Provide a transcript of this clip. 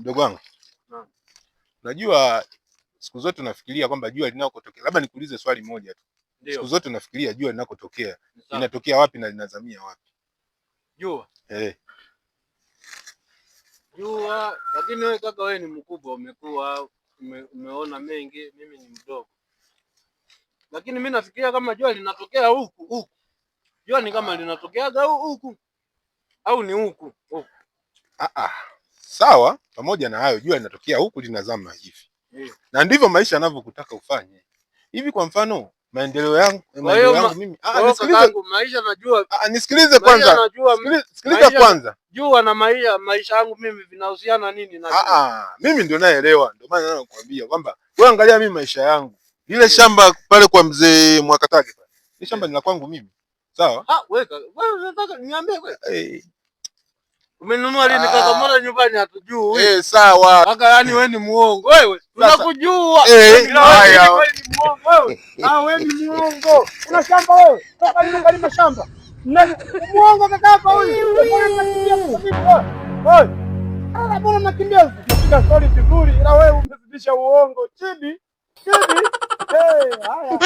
Mdogo wangu. Naam. Najua siku zote unafikiria kwamba jua linakotokea. Labda nikuulize swali moja tu. Siku zote unafikiria jua linakotokea linatokea wapi na linazamia wapi? Jua. Jua, lakini wewe kaka, wewe ni mkubwa, umekuwa umeona mengi, mimi ni mdogo. Lakini mimi nafikiria kama jua linatokea huku. Jua ni kama linatokeaga huku au ni huku. Sawa, pamoja na hayo jua linatokea huku linazama hivi. Na ndivyo maisha yanavyokutaka ufanye. Hivi kwa mfano maendeleo yangu mimi nisikilize maisha najua. Nisikilize kwanza. Sikiliza kwanza. Jua na maisha yangu mimi vinahusiana nini na mimi ndio naelewa. Ndio maana nakwambia kwamba wewe angalia mimi maisha yangu. Ile shamba pale kwa mzee Mwakatage pale. Ile shamba ni la kwangu mimi. Sawa? Wewe unataka niambie kweli? Umenunua lini kaka? Mbona nyumbani hatujui? Sawa. Kaka, yani wewe ni muongo. Wewe tunakujua. Haya. Wewe ni muongo wewe. Wewe ni muongo. Una shamba wewe? Kaka, nimekalima shamba. Muongo kaka huyu. Mbona unakimbia? Unapiga story vizuri ila wewe umezidisha uongo. Chibi. Haya.